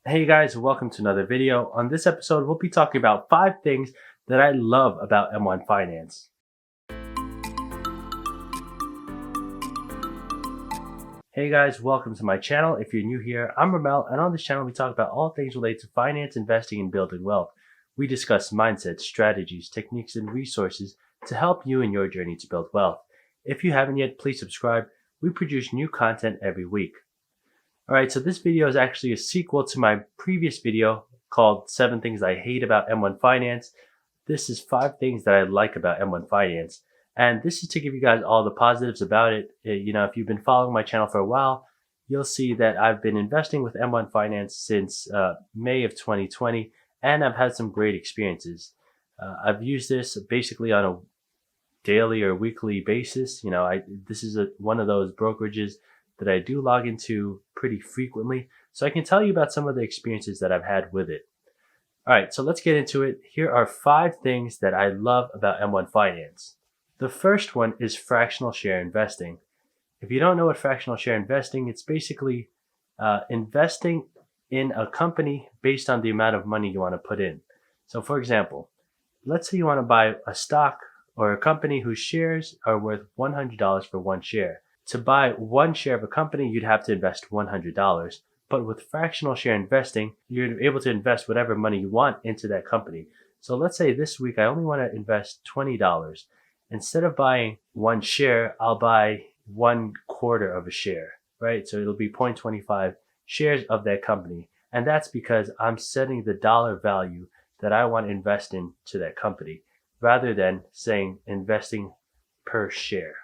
Hey guys, welcome to another video. On this episode, we'll be talking about 5 things that I love about M1 Finance. Hey guys, welcome to my channel. If you're new here, I'm Romel, and on this channel we talk about all things related to finance, investing, and building wealth. We discuss mindsets, strategies, techniques, and resources to help you in your journey to build wealth. If you haven't yet, please subscribe. We produce new content every week. Alright, so this video is actually a sequel to my previous video called 7 Things I Hate About M1 Finance. This is 5 things that I like about M1 Finance. And this is to give you guys all the positives about it. If you've been following my channel for a while, you'll see that I've been investing with M1 Finance since May of 2020, and I've had some great experiences. I've used this basically on a daily or weekly basis. This is one of those brokerages that I do log into pretty frequently, so I can tell you about some of the experiences that I've had with it. All right, so let's get into it. Here are 5 things that I love about M1 Finance. The first one is fractional share investing. If you don't know what fractional share investing, it's basically investing in a company based on the amount of money you want to put in. So for example, let's say you want to buy a stock or a company whose shares are worth $100 for 1 share. To buy 1 share of a company, you'd have to invest $100. But with fractional share investing, you're able to invest whatever money you want into that company. So let's say this week I only want to invest $20. Instead of buying 1 share, I'll buy 1/4 of a share, right? So it'll be 0.25 shares of that company. And that's because I'm setting the dollar value that I want to invest into that company, rather than saying investing per share.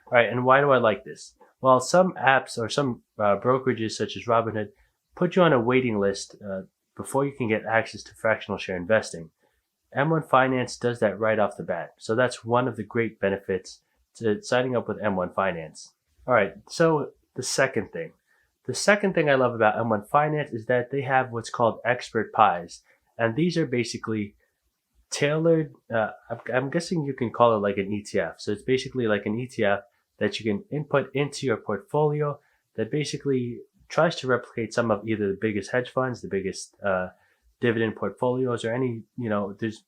All right, and why do I like this? Well, some apps or some brokerages such as Robinhood put you on a waiting list before you can get access to fractional share investing. M1 Finance does that right off the bat. So that's one of the great benefits to signing up with M1 Finance. All right, so the second thing. The second thing I love about M1 Finance is that they have what's called expert pies. And these are basically tailored, I'm guessing you can call it like an ETF. So it's basically like an ETF that you can input into your portfolio that basically tries to replicate some of either the biggest hedge funds, the biggest dividend portfolios, or there's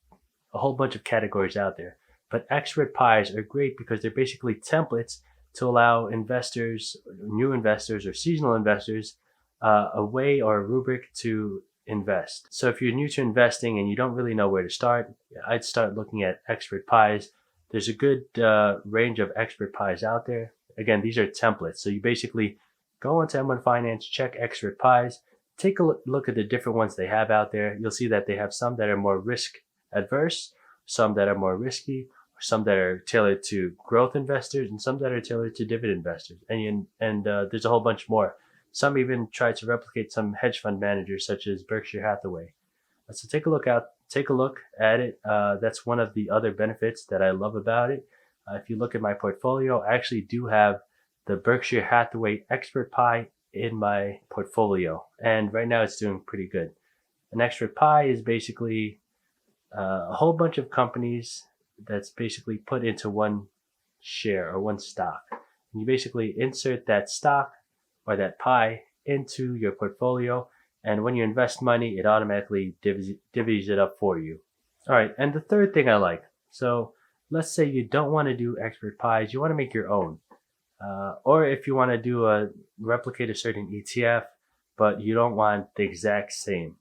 a whole bunch of categories out there. But expert pies are great because they're basically templates to allow investors, new investors, or seasonal investors a way or a rubric to invest. So if you're new to investing and you don't really know where to start, I'd start looking at expert pies. There's a good range of expert pies out there. Again, these are templates. So you basically go into M1 Finance, check expert pies, take a look at the different ones they have out there. You'll see that they have some that are more risk adverse, some that are more risky, or some that are tailored to growth investors, and some that are tailored to dividend investors. And there's a whole bunch more. Some even try to replicate some hedge fund managers such as Berkshire Hathaway. So take a look at it. That's one of the other benefits that I love about it. If you look at my portfolio, I actually do have the Berkshire Hathaway Expert Pie in my portfolio, and right now it's doing pretty good. An Expert Pie is basically a whole bunch of companies that's basically put into 1 share or 1 stock. And you basically insert that stock or that pie into your portfolio, and when you invest money, it automatically divvies it up for you. All right, and the third thing I like. So let's say you don't want to do expert pies, you want to make your own. Or if you want to replicate a certain ETF, but you don't want the exact same.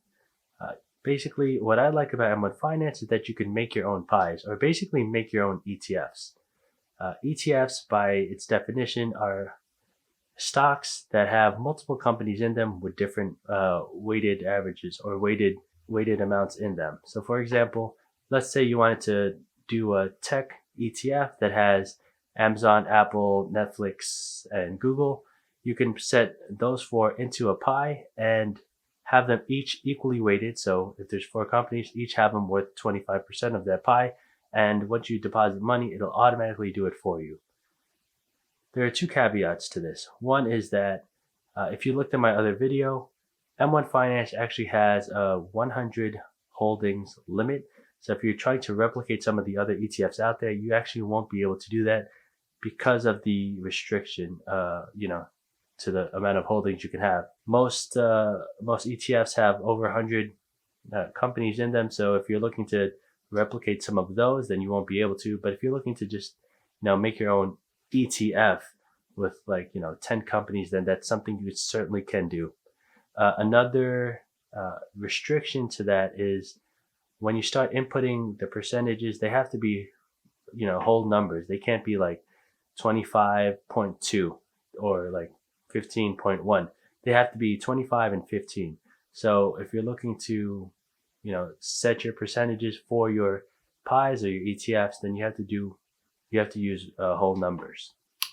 Basically, what I like about M1 Finance is that you can make your own pies, or basically make your own ETFs. ETFs, by its definition, are stocks that have multiple companies in them with different weighted averages or weighted amounts in them. So for example, let's say you wanted to do a tech ETF that has Amazon, Apple, Netflix, and Google. You can set those 4 into a pie and have them each equally weighted. So if there's 4 companies, each have them worth 25% of that pie. And once you deposit money, it'll automatically do it for you. There are 2 caveats to this. One is that if you looked at my other video, M1 Finance actually has a 100 holdings limit. So if you're trying to replicate some of the other ETFs out there, you actually won't be able to do that because of the restriction. to the amount of holdings you can have. Most ETFs have over 100 companies in them. So if you're looking to replicate some of those, then you won't be able to. But if you're looking to just, make your own ETF with 10 companies, then that's something you certainly can do. Another restriction to that is when you start inputting the percentages, they have to be, whole numbers. They can't be like 25.2 or like 15.1. They have to be 25 and 15. So if you're looking to, set your percentages for your pies or your ETFs, then you have to use whole numbers.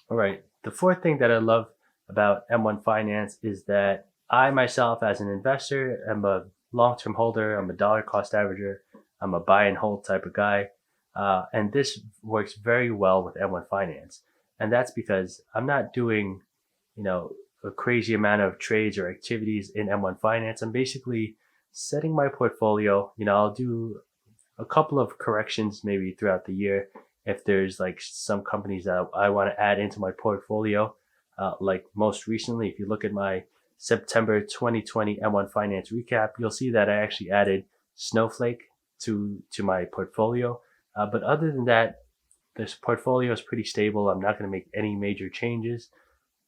All right. The fourth thing that I love about M1 Finance is that I myself, as an investor, am a long-term holder. I'm a dollar cost averager. I'm a buy and hold type of guy. And this works very well with M1 Finance. And that's because I'm not doing, a crazy amount of trades or activities in M1 Finance. I'm basically setting my portfolio. I'll do a couple of corrections maybe throughout the year if there's like some companies that I want to add into my portfolio. Like most recently, if you look at my September 2020 M1 Finance recap, you'll see that I actually added Snowflake to my portfolio. But other than that, this portfolio is pretty stable. I'm not going to make any major changes.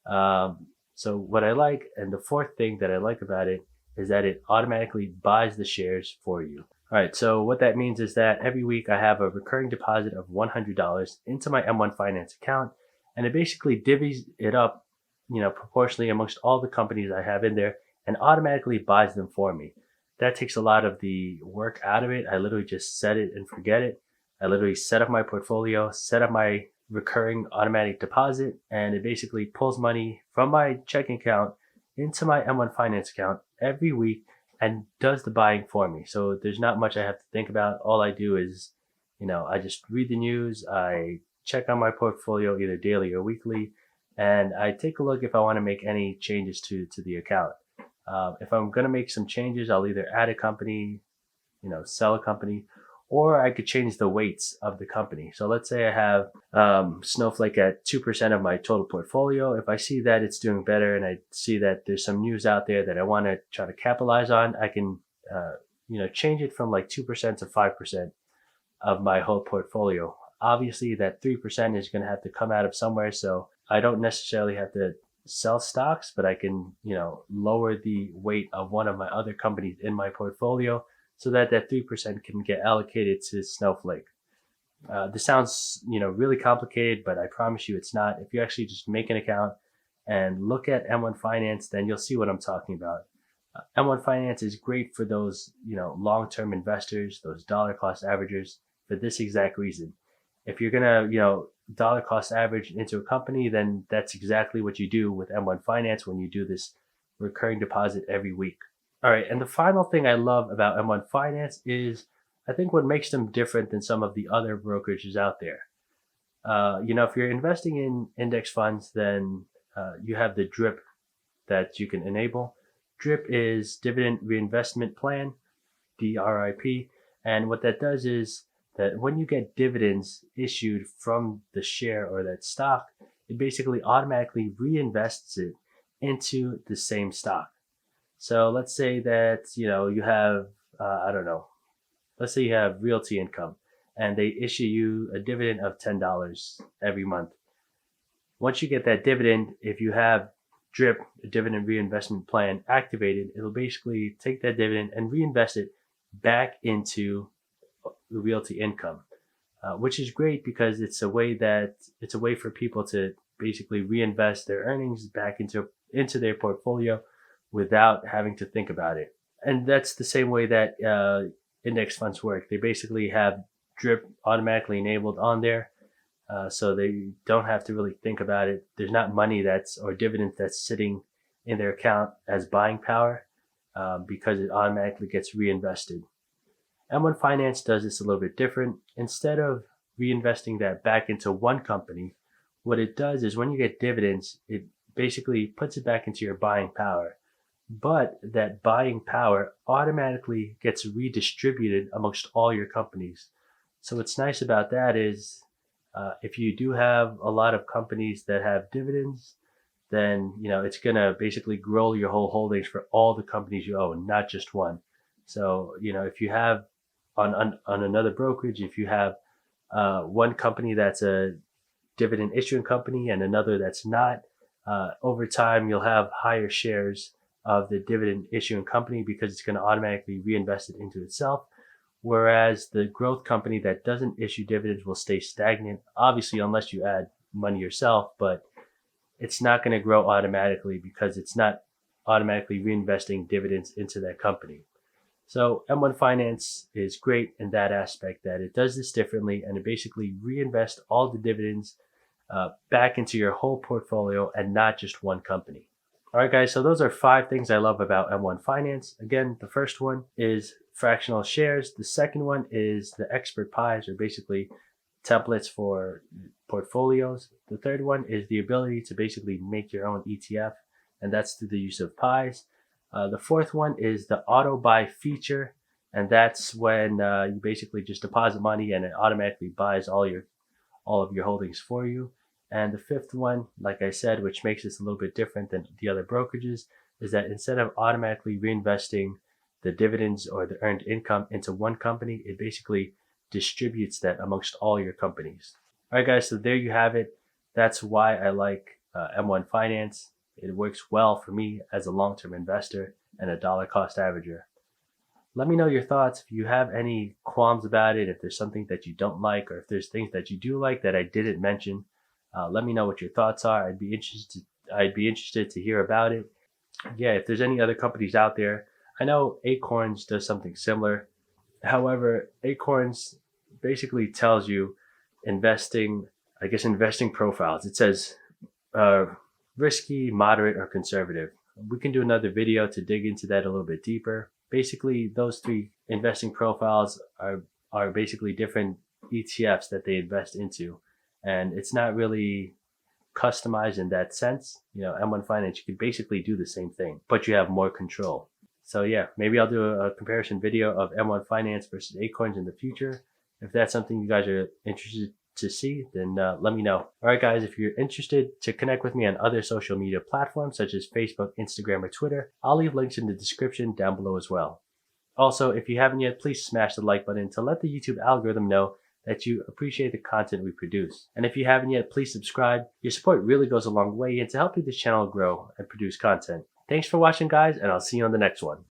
So what I like, and the fourth thing that I like about it, is that it automatically buys the shares for you. All right, so what that means is that every week I have a recurring deposit of $100 into my M1 Finance account, and it basically divvies it up, proportionally amongst all the companies I have in there and automatically buys them for me. That takes a lot of the work out of it. I literally just set it and forget it. I literally set up my portfolio, set up my recurring automatic deposit, and it basically pulls money from my checking account into my M1 Finance account every week and does the buying for me. So there's not much I have to think about. All I do is, I just read the news, I check on my portfolio either daily or weekly, and I take a look if I want to make any changes to the account. If I'm going to make some changes, I'll either add a company, sell a company, or I could change the weights of the company. So let's say I have Snowflake at 2% of my total portfolio. If I see that it's doing better and I see that there's some news out there that I want to try to capitalize on, I can change it from like 2% to 5% of my whole portfolio. Obviously, that 3% is going to have to come out of somewhere. So I don't necessarily have to sell stocks, but I can, lower the weight of one of my other companies in my portfolio so that 3% can get allocated to Snowflake. This sounds, really complicated, but I promise you it's not. If you actually just make an account and look at M1 Finance, then you'll see what I'm talking about. M1 Finance is great for those, long-term investors, those dollar cost averagers, for this exact reason. If you're gonna, dollar cost average into a company, then that's exactly what you do with M1 Finance when you do this recurring deposit every week. All right, and the final thing I love about M1 Finance is I think what makes them different than some of the other brokerages out there. If you're investing in index funds, then you have the DRIP that you can enable. DRIP is Dividend Reinvestment Plan, DRIP, and what that does is that when you get dividends issued from the share or that stock, it basically automatically reinvests it into the same stock. So let's say that, you have, let's say you have Realty Income and they issue you a dividend of $10 every month. Once you get that dividend, if you have DRIP, a Dividend Reinvestment Plan, activated, it'll basically take that dividend and reinvest it back into Realty Income, which is great because it's a way for people to basically reinvest their earnings back into their portfolio without having to think about it. And that's the same way that index funds work. They basically have DRIP automatically enabled on there, so they don't have to really think about it. There's not money or dividends that's sitting in their account as buying power because it automatically gets reinvested. M1 Finance does this a little bit different. Instead of reinvesting that back into one company, what it does is when you get dividends, it basically puts it back into your buying power. But that buying power automatically gets redistributed amongst all your companies. So what's nice about that is if you do have a lot of companies that have dividends, then it's gonna basically grow your whole holdings for all the companies you own, not just one. So if you have on another brokerage, if you have one company that's a dividend issuing company and another that's not, over time you'll have higher shares of the dividend issuing company because it's going to automatically reinvest it into itself. Whereas the growth company that doesn't issue dividends will stay stagnant, obviously, unless you add money yourself, but it's not going to grow automatically because it's not automatically reinvesting dividends into that company. So M1 Finance is great in that aspect, that it does this differently and it basically reinvests all the dividends back into your whole portfolio and not just one company. All right, guys, so those are 5 things I love about M1 Finance. Again, the first one is fractional shares. The second one is the expert pies, or basically templates for portfolios. The third one is the ability to basically make your own ETF, and that's through the use of pies. The fourth one is the auto buy feature, and that's when you basically just deposit money and it automatically buys all of your holdings for you. And the fifth one, like I said, which makes this a little bit different than the other brokerages, is that instead of automatically reinvesting the dividends or the earned income into one company, it basically distributes that amongst all your companies. All right, guys, so there you have it. That's why I like M1 Finance. It works well for me as a long-term investor and a dollar cost averager. Let me know your thoughts. If you have any qualms about it, if there's something that you don't like, or if there's things that you do like that I didn't mention, let me know what your thoughts are. I'd be interested to hear about it. Yeah, if there's any other companies out there, I know Acorns does something similar. However, Acorns basically tells you investing profiles. It says risky, moderate, or conservative. We can do another video to dig into that a little bit deeper. Basically, those 3 investing profiles are basically different ETFs that they invest into. And it's not really customized in that sense. M1 Finance, you can basically do the same thing, but you have more control. So yeah, maybe I'll do a comparison video of M1 Finance versus Acorns in the future. If that's something you guys are interested to see, then let me know. All right, guys, if you're interested to connect with me on other social media platforms such as Facebook, Instagram, or Twitter, I'll leave links in the description down below as well. Also, if you haven't yet, please smash the like button to let the YouTube algorithm know that you appreciate the content we produce. And if you haven't yet, please subscribe. Your support really goes a long way into helping this channel grow and produce content. Thanks for watching, guys, and I'll see you on the next one.